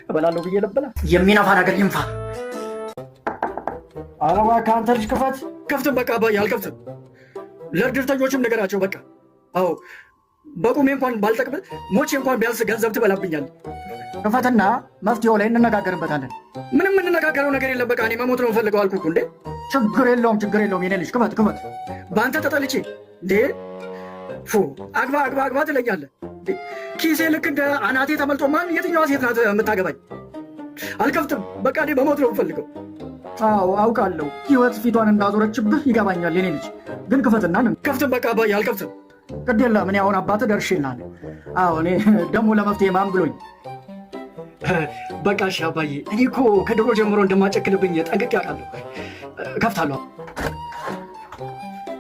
እበላለሁ ብዬ ልበላ። የሚነፋ ነገር ይንፋ። ኧረ እባክህ አንተ ልጅ ክፈት። ከፍትም በቃ አባዬ አልከፍትም። ለእድርተኞችም ነገራቸው በቃ። አዎ በቁሜ እንኳን ባልጠቅም ሞቼ እንኳን ቢያንስ ገንዘብ ትበላብኛል። ክፈትና መፍትሄው ላይ እንነጋገርበታለን። ምንም የምንነጋገረው ነገር የለም። በቃ እኔ መሞት ነው የምፈልገው አልኩህ እኮ እንዴ። ችግር የለውም የኔ ልጅ ክፈት። በአንተ ተጠልቼ እንዴ አግባ ትለኛለህ። ኪሴ ልክ እንደ አናቴ ተመልጦ ማን የትኛዋ ሴት ናት የምታገባኝ? አልከፍትም። በቃ እኔ መሞት ነው የምፈልገው። አዎ አውቃለሁ፣ ህይወት ፊቷን እንዳዞረችብህ ይገባኛል የኔ ልጅ። ግን ክፈትና ከፍትም። በቃ አባዬ አልከፍትም። ግድ የለም እኔ አሁን አባትህ ደርሼልሃለሁ። አዎ እኔ ደግሞ ለመፍትሄ ማን ብሎኝ። በቃ እሺ አባዬ፣ እኔ እኮ ከድሮ ጀምሮ እንደማጨክንብኝ ጠንቅቄ አውቃለሁ። ከፍታለሁ።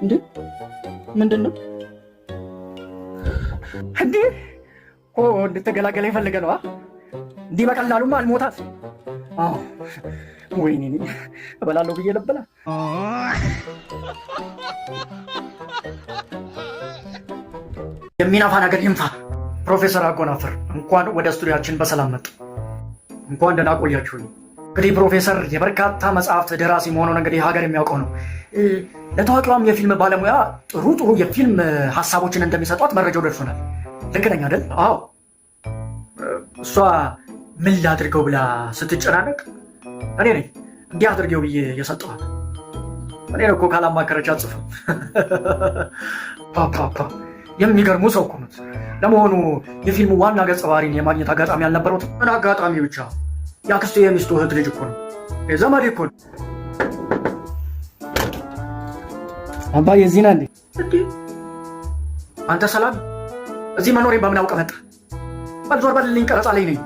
እንዴ ምንድን ነው እንዴ? እንድትገላገለ የፈለገ ነዋ። እንዲህ በቀላሉማ አልሞታት። ወይኔ እበላለሁ ብዬ ልበላ። የሚነፋ ነገር ይንፋ። ፕሮፌሰር አጎናፍር እንኳን ወደ ስቱዲያችን በሰላም መጡ። እንኳን ደህና ቆያችሁኝ። እንግዲህ ፕሮፌሰር የበርካታ መጽሐፍት ደራሲ መሆኑን እንግዲህ ሀገር የሚያውቀው ነው። ለታዋቂዋም የፊልም ባለሙያ ጥሩ የፊልም ሀሳቦችን እንደሚሰጧት መረጃው ደርሶናል። ልክ ነኝ አይደል? አዎ። እሷ ምን ላድርገው ብላ ስትጨናነቅ እኔ ነኝ እንዲህ አድርጌው ብዬ የሰጠኋት። እኔ እኮ ካላማከረች አጽፍም። ፓፓ የሚገርሙ ሰው እኮ ነው። ለመሆኑ የፊልሙ ዋና ገጸ ባህሪን የማግኘት አጋጣሚ አልነበረውት? ምን አጋጣሚ ብቻ፣ የአክስቴ የሚስቱ እህት ልጅ እኮ ነው። ዘመዴ እኮ ነው። አባዬ እዚህ ነህ እንዴ? አንተ ሰላም፣ እዚህ መኖሬን በምን አውቀህ መጣህ? በል ዞር በልልኝ፣ ቀረጻ ላይ ነኝ።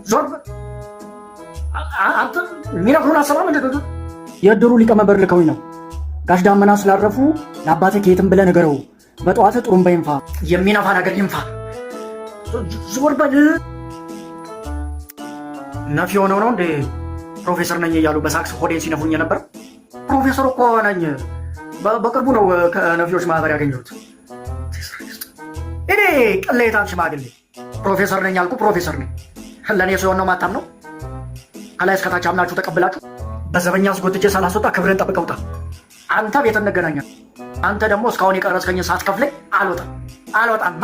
ዞር በል አንተ። የሚነግሩን አሰማም እንደ የእድሩ ሊቀመንበር ልከውኝ ነው። ጋሽ ዳመና ስላረፉ ለአባትህ ከየትም ብለህ ንገረው፣ በጠዋት ጥሩምባ ይንፋ። የሚነፋ ነገር ይንፋ። ዞር በል። ነፊ የሆነው ነው እንዴ? ፕሮፌሰር ነኝ እያሉ በሳክስ ሆዴን ሲነፉኝ ነበር። ፕሮፌሰር እኮ ነኝ። በቅርቡ ነው ከነፊዎች ማህበር ያገኘሁት። እኔ ቅሌታም ሽማግሌ ፕሮፌሰር ነኝ አልኩ። ፕሮፌሰር ነኝ። ለእኔ ሲሆን ነው ማታም ነው። ከላይ እስከታች አምናችሁ ተቀብላችሁ በዘበኛ አስጎትቼ ሳላስወጣ ክብርን ጠብቀውጣ። አንተ ቤት እንገናኛለን። አንተ ደግሞ እስካሁን የቀረጽከኝ ሳትከፍለኝ አልወጣም።